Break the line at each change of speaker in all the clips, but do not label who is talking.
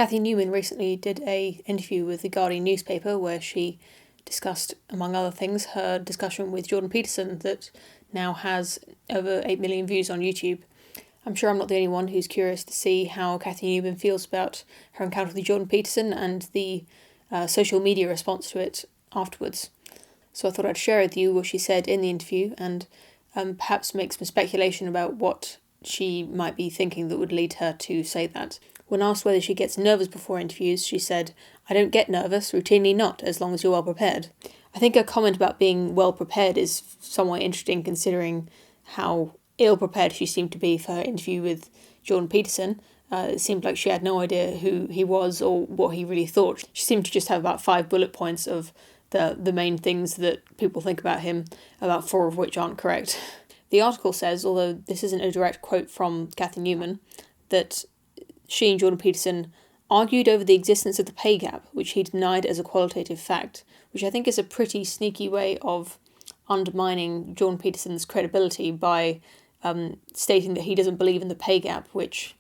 Cathy Newman recently did an interview with the Guardian newspaper where she discussed, among other things, her discussion with Jordan Peterson that now has over 8 million views on YouTube. I'm sure I'm not the only one who's curious to see how Cathy Newman feels about her encounter with Jordan Peterson and the social media response to it afterwards. So I thought I'd share with you what she said in the interview and perhaps make some speculation about what she might be thinking that would lead her to say that. When asked whether she gets nervous before interviews, she said, "I don't get nervous, routinely not, as long as you're well prepared." I think her comment about being well prepared is somewhat interesting considering how ill prepared she seemed to be for her interview with Jordan Peterson. It seemed like she had no idea who he was or what he really thought. She seemed to just have about 5 bullet points of the main things that people think about him, about 4 of which aren't correct. The article says, although this isn't a direct quote from Cathy Newman, that she and Jordan Peterson argued over the existence of the pay gap, which he denied as a qualitative fact, which I think is a pretty sneaky way of undermining Jordan Peterson's credibility by stating that he doesn't believe in the pay gap, which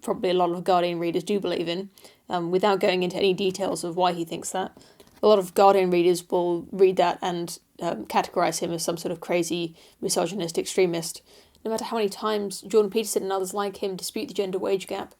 probably a lot of Guardian readers do believe in, without going into any details of why he thinks that. A lot of Guardian readers will read that and categorise him as some sort of crazy misogynist extremist. No matter how many times Jordan Peterson and others like him dispute the gender wage gap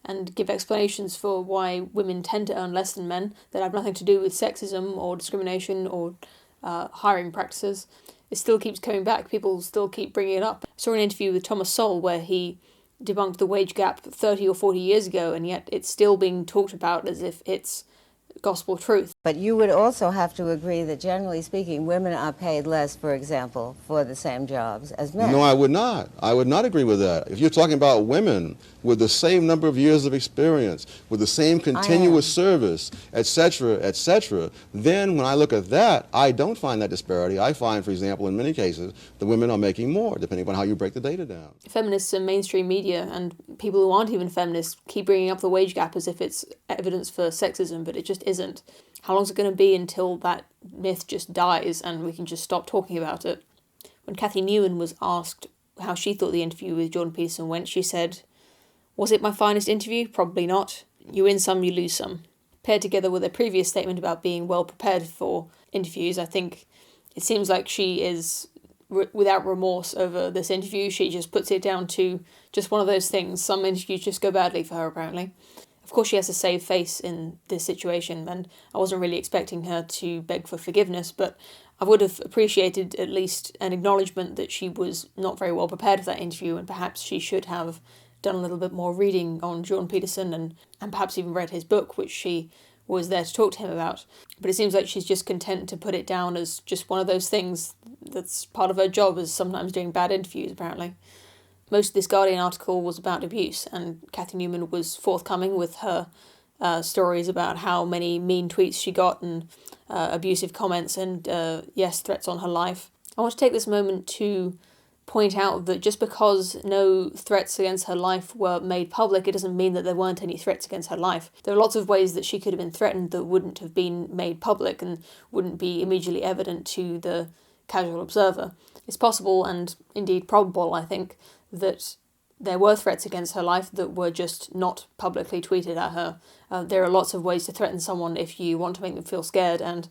and give explanations for why women tend to earn less than men that have nothing to do with sexism or discrimination or hiring practices, it still keeps coming back. People still keep bringing it up. I saw an interview with Thomas Sowell where he debunked the wage gap 30 or 40 years ago, and yet it's still being talked about as if it's gospel truth.
But you would also have to agree that, generally speaking, women are paid less, for example, for the same jobs as men.
No, I would not. I would not agree with that. If you're talking about women with the same number of years of experience, with the same continuous service, etc., then when I look at that, I don't find that disparity. I find, for example, in many cases, the women are making more, depending upon how you break the data down.
Feminists and mainstream media and people who aren't even feminists keep bringing up the wage gap as if it's evidence for sexism, but it just isn't. How long is it going to be until that myth just dies and we can just stop talking about it? When Cathy Newman was asked how she thought the interview with Jordan Peterson went, she said, "Was it my finest interview? Probably not. You win some, you lose some." Paired together with a previous statement about being well prepared for interviews, I think it seems like she is without remorse over this interview. She just puts it down to just one of those things. Some interviews just go badly for her, apparently. Of course, she has to save face in this situation, and I wasn't really expecting her to beg for forgiveness, but I would have appreciated at least an acknowledgement that she was not very well prepared for that interview, and perhaps she should have done a little bit more reading on Jordan Peterson and perhaps even read his book, which she was there to talk to him about. But it seems like she's just content to put it down as just one of those things that's part of her job, as sometimes doing bad interviews, apparently. Most of this Guardian article was about abuse, and Cathy Newman was forthcoming with her stories about how many mean tweets she got and abusive comments and, yes, threats on her life. I want to take this moment to point out that just because no threats against her life were made public, it doesn't mean that there weren't any threats against her life. There are lots of ways that she could have been threatened that wouldn't have been made public and wouldn't be immediately evident to the casual observer. It's possible, and indeed probable, I think, that there were threats against her life that were just not publicly tweeted at her. There are lots of ways to threaten someone if you want to make them feel scared, and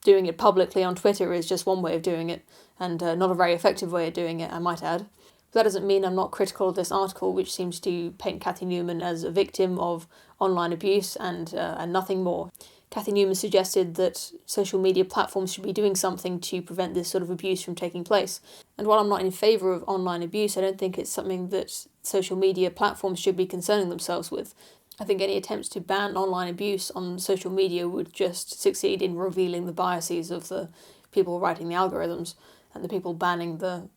doing it publicly on Twitter is just one way of doing it, and not a very effective way of doing it, I might add. But that doesn't mean I'm not critical of this article, which seems to paint Cathy Newman as a victim of online abuse and nothing more. Cathy Newman suggested that social media platforms should be doing something to prevent this sort of abuse from taking place. And while I'm not in favour of online abuse, I don't think it's something that social media platforms should be concerning themselves with. I think any attempts to ban online abuse on social media would just succeed in revealing the biases of the people writing the algorithms and the people banning the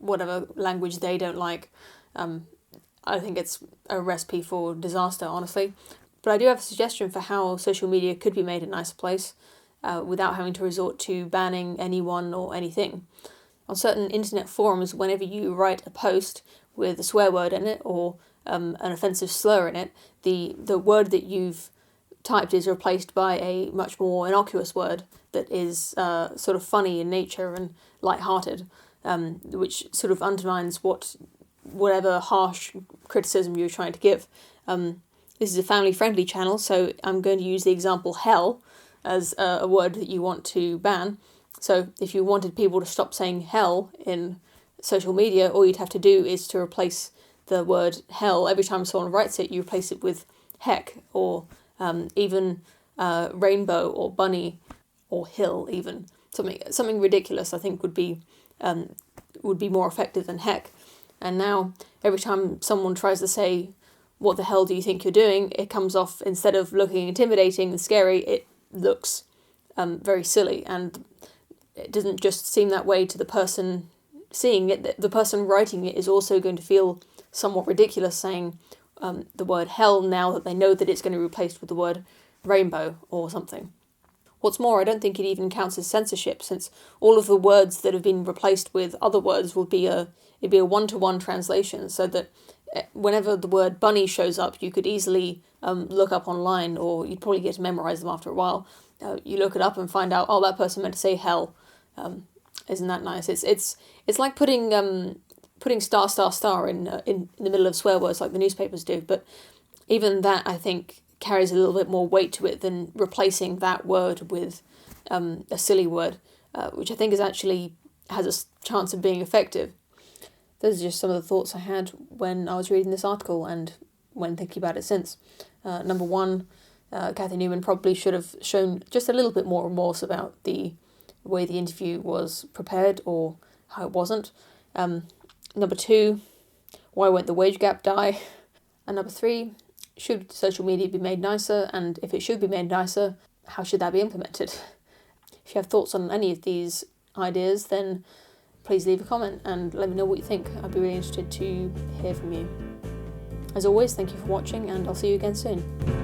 whatever language they don't like. I think it's a recipe for disaster, honestly. But I do have a suggestion for how social media could be made a nicer place without having to resort to banning anyone or anything. On certain internet forums, whenever you write a post with a swear word in it or an offensive slur in it, the word that you've typed is replaced by a much more innocuous word that is sort of funny in nature and light-hearted, which sort of undermines whatever harsh criticism you're trying to give. This is a family-friendly channel, so I'm going to use the example hell as a word that you want to ban. So if you wanted people to stop saying hell in social media, all you'd have to do is to replace the word hell. Every time someone writes it, you replace it with heck, or even rainbow, or bunny, or hill even. Something ridiculous, I think, would be more effective than heck. And now, every time someone tries to say, what the hell do you think you're doing, it comes off, instead of looking intimidating and scary, it looks very silly. And it doesn't just seem that way to the person seeing it. The person writing it is also going to feel somewhat ridiculous saying the word hell now that they know that it's going to be replaced with the word rainbow or something. What's more, I don't think it even counts as censorship, since all of the words that have been replaced with other words will be it'd be a one-to-one translation, so that whenever the word bunny shows up, you could easily look up online, or you'd probably get to memorize them after a while. You look it up and find out, oh, that person meant to say hell. Isn't that nice? It's like putting star star star in the middle of swear words like the newspapers do, but even that, I think, carries a little bit more weight to it than replacing that word with a silly word, which I think actually has a chance of being effective. Those are just some of the thoughts I had when I was reading this article and when thinking about it since. Number one, Kathy Newman probably should have shown just a little bit more remorse about the way the interview was prepared, or how it wasn't. Number two, why won't the wage gap die? And number three, should social media be made nicer? And if it should be made nicer, how should that be implemented? If you have thoughts on any of these ideas, then please leave a comment and let me know what you think. I'd be really interested to hear from you. As always, thank you for watching, and I'll see you again soon.